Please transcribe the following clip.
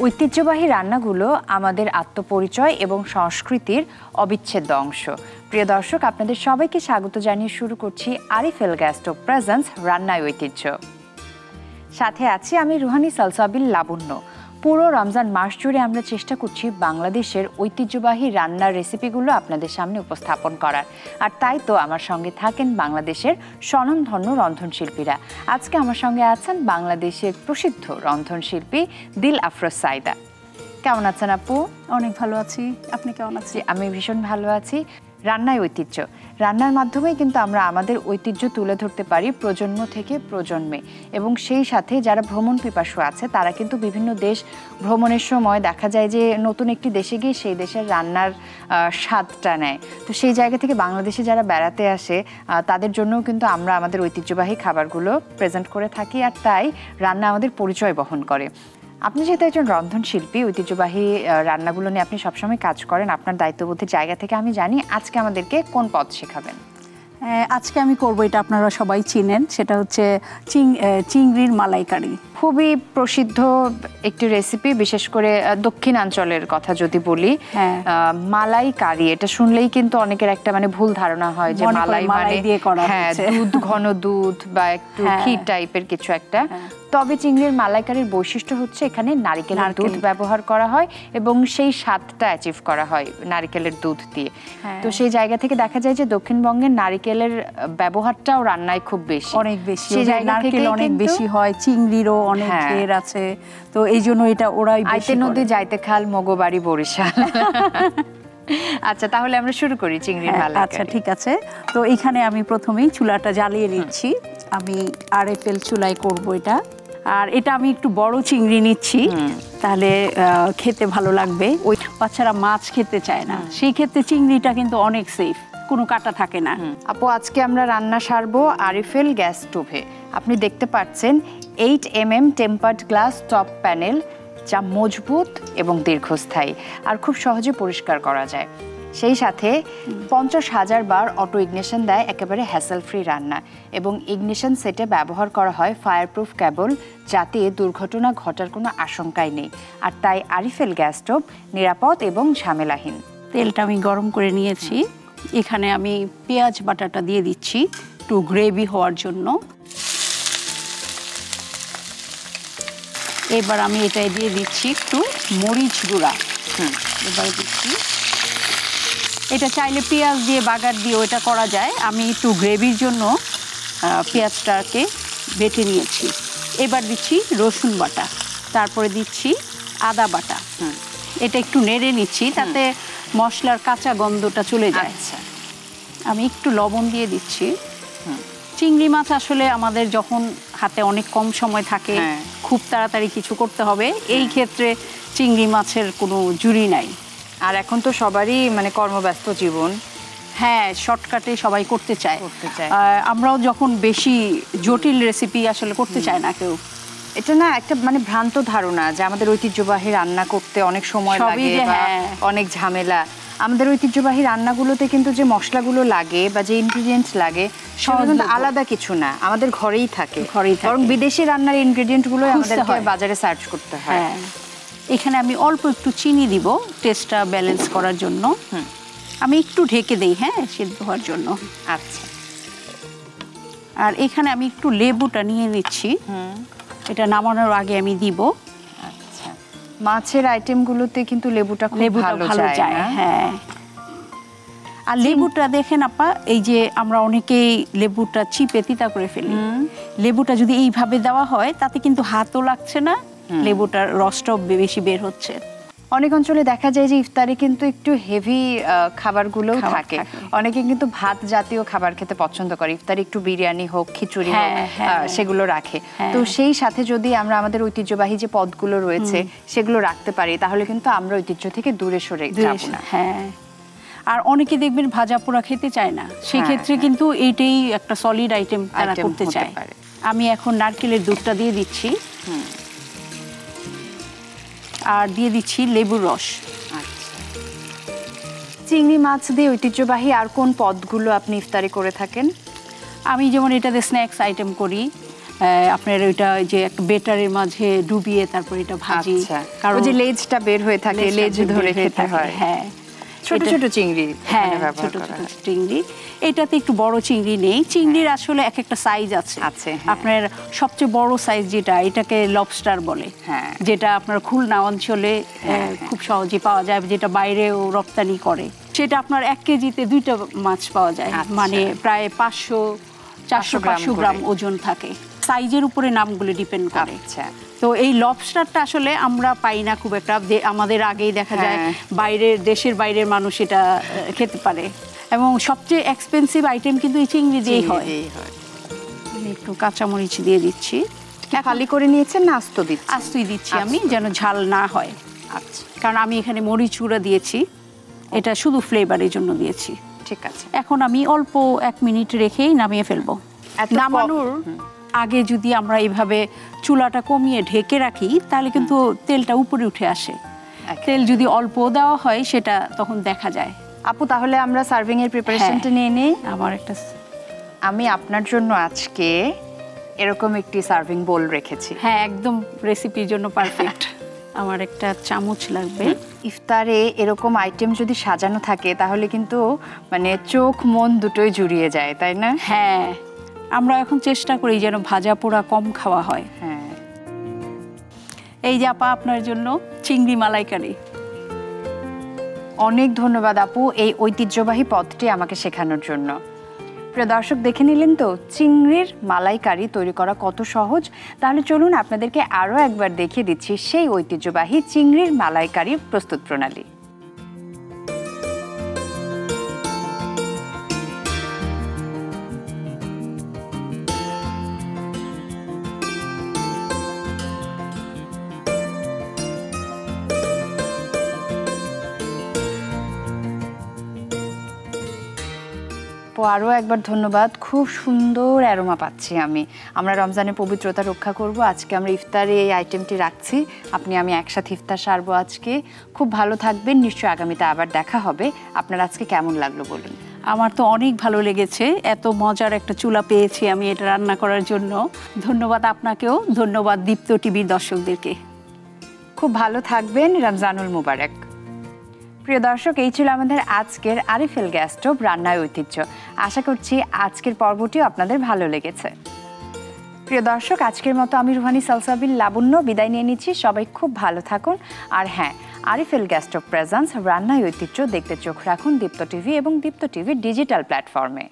ঐতিহ্যবাহী রান্নাগুলো আমাদের আত্মপরিচয় এবং সংস্কৃতির অবিচ্ছেদ্য অংশ। প্রিয় দর্শক, আপনাদের সবাইকে স্বাগত জানিয়ে শুরু করছি আরিফেল গ্যাস স্টোভ প্রেজেন্টস রান্নায় ঐতিহ্য। সাথে আছি আমি রুহানি সালসাবিল লাবণ্য। পুরো রমজান মাস জুড়ে আমরা চেষ্টা করছি বাংলাদেশের ঐতিহ্যবাহী রান্নার রেসিপিগুলো আপনাদের সামনে উপস্থাপন করার। আর তাই তো আমার সঙ্গে থাকেন বাংলাদেশের স্বনামধন্য রন্ধনশিল্পীরা। আজকে আমার সঙ্গে আছেন বাংলাদেশের প্রসিদ্ধ রন্ধনশিল্পী দিল আফরোজ সাইদা। কেমন আছেন আপু? অনেক ভালো আছি, আপনি কেমন আছেন? আমি ভীষণ ভালো আছি। রান্নায় ঐতিহ্য, রান্নার মাধ্যমেই কিন্তু আমরা আমাদের ঐতিহ্য তুলে ধরতে পারি প্রজন্ম থেকে প্রজন্মে। এবং সেই সাথে যারা ভ্রমণ পিপাসু আছে তারা কিন্তু বিভিন্ন দেশ ভ্রমণের সময় দেখা যায় যে নতুন একটি দেশে গিয়ে সেই দেশের রান্নার স্বাদটা নেয়। তো সেই জায়গা থেকে বাংলাদেশে যারা বেড়াতে আসে তাদের জন্যও কিন্তু আমরা আমাদের ঐতিহ্যবাহী খাবারগুলো প্রেজেন্ট করে থাকি। আর তাই রান্না আমাদের পরিচয় বহন করে। আপনি যেহেতু একজন রন্ধনশিল্পী, ঐতিহ্যবাহী রান্নাগুলো নিয়ে আপনি সবসময় কাজ করেন, আপনার দায়িত্ববোধের জায়গা থেকে আমি জানি আজকে আমাদেরকে কোন পদ শেখাবেন। আজকে আমি করব, এটা আপনারা সবাই চিনেন, সেটা হচ্ছে চিংড়ির মালাইকারি। খুবই প্রসিদ্ধ একটি রেসিপি, বিশেষ করে দক্ষিণাঞ্চলের কথা যদি বলি। মালাইকারি, এটা শুনলেই কিন্তু অনেকের একটা ভুল ধারণা হয় যে মালাই মানে দুধ, ঘন দুধ বা একটু ক্ষীর টাইপের কিছু একটা। তবে চিংড়ির মালাইকারির বৈশিষ্ট্য হচ্ছে এখানে নারকেলের দুধ ব্যবহার করা হয় এবং সেই স্বাদটা অ্যাচিভ করা হয় নারকেলের দুধ দিয়ে। তো সেই জায়গা থেকে দেখা যায় যে দক্ষিণবঙ্গের নারকেলের ব্যবহারটাও রান্নায় খুব বেশি, অনেক বেশি। সেই জায়গা থেকে অনেক বেশি হয়, চিংড়িরও অনেক ঢের আছে। তো এই জন্য এটা ওরাই আইতে নদী যাইতে খাল মগবাড়ি বরিশাল। আচ্ছা, তাহলে আমরা শুরু করি চিংড়ির মালাইকারি। আচ্ছা, ঠিক আছে। তো এখানে আমি প্রথমেই চুলাটা জ্বালিয়ে নিচ্ছি। আমি আরএফএল চুলায় করব এটা। আর এটা আমি একটু বড় চিংড়ি নিচ্ছি, তাহলে খেতে ভালো লাগবে। ওই বাচ্চারা মাছ খেতে চায় না, সেই ক্ষেত্রে চিংড়িটা কিন্তু অনেক সেফ, কোনো কাটা থাকে না। আপু, আজকে আমরা রান্না সারবো আরিফেল গ্যাস স্টোভে। আপনি দেখতে পাচ্ছেন 8mm tempered glass top panel, যা মজবুত এবং দীর্ঘস্থায়ী আর খুব সহজে পরিষ্কার করা যায়। সেই সাথে 50,000 বার অটো ইগনিশন দেয় একেবারে হ্যাসেল ফ্রি রান্না। এবং ইগনিশন সেটে ব্যবহার করা হয় ফায়ারপ্রুফ কেবল, যাতে দুর্ঘটনা ঘটার কোনো আশঙ্কাই নেই। আর তাই আরিফেল গ্যাস স্টোভ নিরাপদ এবং ঝামেলাহীন। তেলটা আমি গরম করে নিয়েছি। এখানে আমি পেঁয়াজ বাটাটা দিয়ে দিচ্ছি একটু গ্রেভি হওয়ার জন্য। এবার আমি এটাই দিয়ে দিচ্ছি একটু মরিচ গুঁড়া। এবার দিচ্ছি, এটা চাইলে পেঁয়াজ দিয়ে বাগার দিয়ে ওটা করা যায়। আমি একটু গ্রেভির জন্য পেঁয়াজটাকে বেটে নিয়েছি। এবার দিচ্ছি রসুন বাটা, তারপরে দিচ্ছি আদা বাটা। এটা একটু নেড়ে নিচ্ছি, তাতে মশলার কাঁচা গন্ধটা চলে যায়। আমি একটু লবণ দিয়ে দিচ্ছি। চিংড়ি মাছ আসলে আমাদের যখন হাতে অনেক কম সময় থাকে, খুব তাড়াতাড়ি কিছু করতে হবে, এই ক্ষেত্রে চিংড়ি মাছের কোনো জুড়ি নাই। আর এখন তো সবারই কর্মব্যস্ত জীবন, শর্টকাটে সবাই করতে চায়। আমরাও যখন বেশি জটিল রেসিপি আসলে করতে চায় না কেউ। এটা না একটা ভ্রান্ত ধারণা যে আমাদের ঐতিহ্যবাহী রান্না করতে অনেক সময় লাগে বা অনেক ঝামেলা। আমাদের ঐতিহ্যবাহী রান্নাগুলোতে কিন্তু যে মশলাগুলো লাগে বা যে ইনগ্রেডিয়েন্টস লাগে সেগুলো কিন্তু আলাদা কিছু না, আমাদের ঘরেই থাকে। বরং বিদেশি রান্নার ইনগ্রেডিয়েন্টগুলো আমাদেরকে বাজারে সার্চ করতে হয়। এখানে আমি অল্প একটু চিনি দিব টেস্টটা ব্যালেন্স করার জন্য। আমি একটু ঢেকে দেই, সিদ্ধ হওয়ার জন্য। আচ্ছা, আর এখানে আমি একটু লেবুটা নিয়ে নিচ্ছি, এটা নামানোর আগে আমি দিব। আচ্ছা, মাছের আইটেমগুলোতে কিন্তু লেবুটা খুব ভালো যায়। আর লেবুটা দেখেন আপা, এই যে আমরা অনেকেই লেবুটা চিপে তিতা করে ফেলি, লেবুটা যদি এইভাবে দেওয়া হয় তাতে কিন্তু হাতও লাগছে না, লেবুটার রসটাও বেশি বের হচ্ছে। অনেক অঞ্চলে দেখা যায় যে ইফতারে কিন্তু একটু হেভি খাবারগুলোও থাকে। অনেকে কিন্তু ভাত জাতীয় খাবার খেতে পছন্দ করে, ইফতারে একটু বিরিয়ানি হোক, খিচুড়ি হোক, সেগুলো রাখে। তো সেই সাথে যদি আমরা আমাদের ঐতিহ্যবাহী যে পদগুলো রয়েছে সেগুলো রাখতে পারি, তাহলে কিন্তু আমরা ঐতিহ্য থেকে দূরে সরে যাব না। আর অনেকে দেখবেন ভাজা পোড়া খেতে চায় না, সেক্ষেত্রে কিন্তু এইটাই একটা সলিড আইটেম তারা করতে চায়। আমি এখন নারকেলের দুধটা দিয়ে দিচ্ছি, আর দিয়ে দিচ্ছি লেবুর রস। চিংড়ি মাছ দিয়ে ঐতিহ্যবাহী আর কোন পদগুলো আপনি ইফতারি করে থাকেন? আমি যেমন এটাতে স্ন্যাক্স আইটেম করি, আপনার ওইটা যে একটা বেটারের মাঝে ডুবিয়ে তারপর এটা ভাজি, কারণ যে লেজটা বের হয়ে থাকে, লেজ ধরে খেতে হয়। হ্যাঁ, ছোট ছোট চিংড়ি। হ্যাঁ, ছোট ছোট চিংড়ি। এটাতে একটু বড় চিংড়ি নেই, চিংড়ির আসলে এক একটা সাইজ আছে। আপনার সবচেয়ে বড় সাইজ যেটা, এটাকে লবস্টার বলে, যেটা আপনার খুলনা অঞ্চলে খুব সহজে পাওয়া যায়, যেটা বাইরেও রপ্তানি করে। সেটা আপনার 1 কেজিতে 2টা মাছ পাওয়া যায়, মানে প্রায় 400-500 গ্রাম ওজন থাকে। সাইজের উপরে নামগুলো ডিপেন্ড করে। তো এই লবস্টারটা আসলে আমরা পাই না খুব একটা, আমাদের আগেই দেখা যায় দেশের বাইরের মানুষ এটা খেতে পারে, এবং সবচেয়ে এক্সপেন্সিভ আইটেম কিন্তু এই চিংড়ি দিয়েই হয়। একটু কাঁচামরিচ দিয়ে দিচ্ছি। খালি করে নিয়েছেন না আস্ত দিচ্ছি? আস্তই দিচ্ছি আমি, যেন ঝাল না হয়। আচ্ছা, কারণ আমি এখানে মরিচ গুঁড়া দিয়েছি, এটা শুধু ফ্লেভারের জন্য দিয়েছি। ঠিক আছে, এখন আমি অল্প 1 মিনিট রেখেই নামিয়ে ফেলবো। নামানোর আগে যদি আমরা এইভাবে চুলাটা কমিয়ে ঢেকে রাখি, তাহলে কিন্তু তেলটা উপরে উঠে আসে। তেল যদি অল্প দেওয়া হয়, সেটা তখন দেখা যায়। আপু, তাহলে আমরা সার্ভিং এর প্রিপারেশনটা নিয়ে নেই। আমি আপনার জন্য আজকে এরকম একটি সার্ভিং বোল রেখেছি। হ্যাঁ, একদম রেসিপির জন্য পারফেক্ট। আমার একটা চামচ লাগবে। ইফতারে এরকম আইটেম যদি সাজানো থাকে, তাহলে কিন্তু মানে চোখ মন দুটোই জুড়িয়ে যায়, তাই না? হ্যাঁ, আমরা এখন চেষ্টা করি যেন ভাজা পোড়া কম খাওয়া হয়। হ্যাঁ, এই যে আপা, আপনার জন্য চিংড়ি মালাইকারি। অনেক ধন্যবাদ আপু, এই ঐতিহ্যবাহী পদটি আমাকে শেখানোর জন্য। প্রিয় দর্শক, দেখে নিলেন তো চিংড়ির মালাইকারি তৈরি করা কত সহজ। তাহলে চলুন আপনাদেরকে আরও একবার দেখিয়ে দিচ্ছি সেই ঐতিহ্যবাহী চিংড়ির মালাইকারি প্রস্তুত প্রণালী। আরও একবার ধন্যবাদ, খুব সুন্দর অ্যারোমা পাচ্ছি আমি। আমরা রমজানের পবিত্রতা রক্ষা করব, আজকে আমরা ইফতারে এই আইটেমটি রাখছি। আপনি আমি একসাথে ইফতার সারবো আজকে। খুব ভালো থাকবেন, নিশ্চয়ই আগামীতে আবার দেখা হবে। আপনার আজকে কেমন লাগলো বলুন? আমার তো অনেক ভালো লেগেছে, এত মজার একটা চুলা পেয়েছি আমি এটা রান্না করার জন্য। ধন্যবাদ আপনাকেও, ধন্যবাদ দীপ্ত টিভির দর্শকদেরকে। খুব ভালো থাকবেন, রমজানুল মুবারক। প্রিয় দর্শক, এই ছিল আমাদের আজকের আরিফেল গ্যাস স্টোভ রান্নায় ঐতিহ্য। আশা করছি আজকের পর্বটিও আপনাদের ভালো লেগেছে। প্রিয় দর্শক, আজকের মতো আমি রুহানি সালসাবিল লাবণ্য বিদায় নিয়ে নিচ্ছি। সবাই খুব ভালো থাকুন। আর হ্যাঁ, আরিফেল গ্যাস স্টোভ প্রেজেন্স রান্নায় ঐতিহ্য দেখতে চোখ রাখুন দীপ্ত টিভি এবং দীপ্ত টিভির ডিজিটাল প্ল্যাটফর্মে।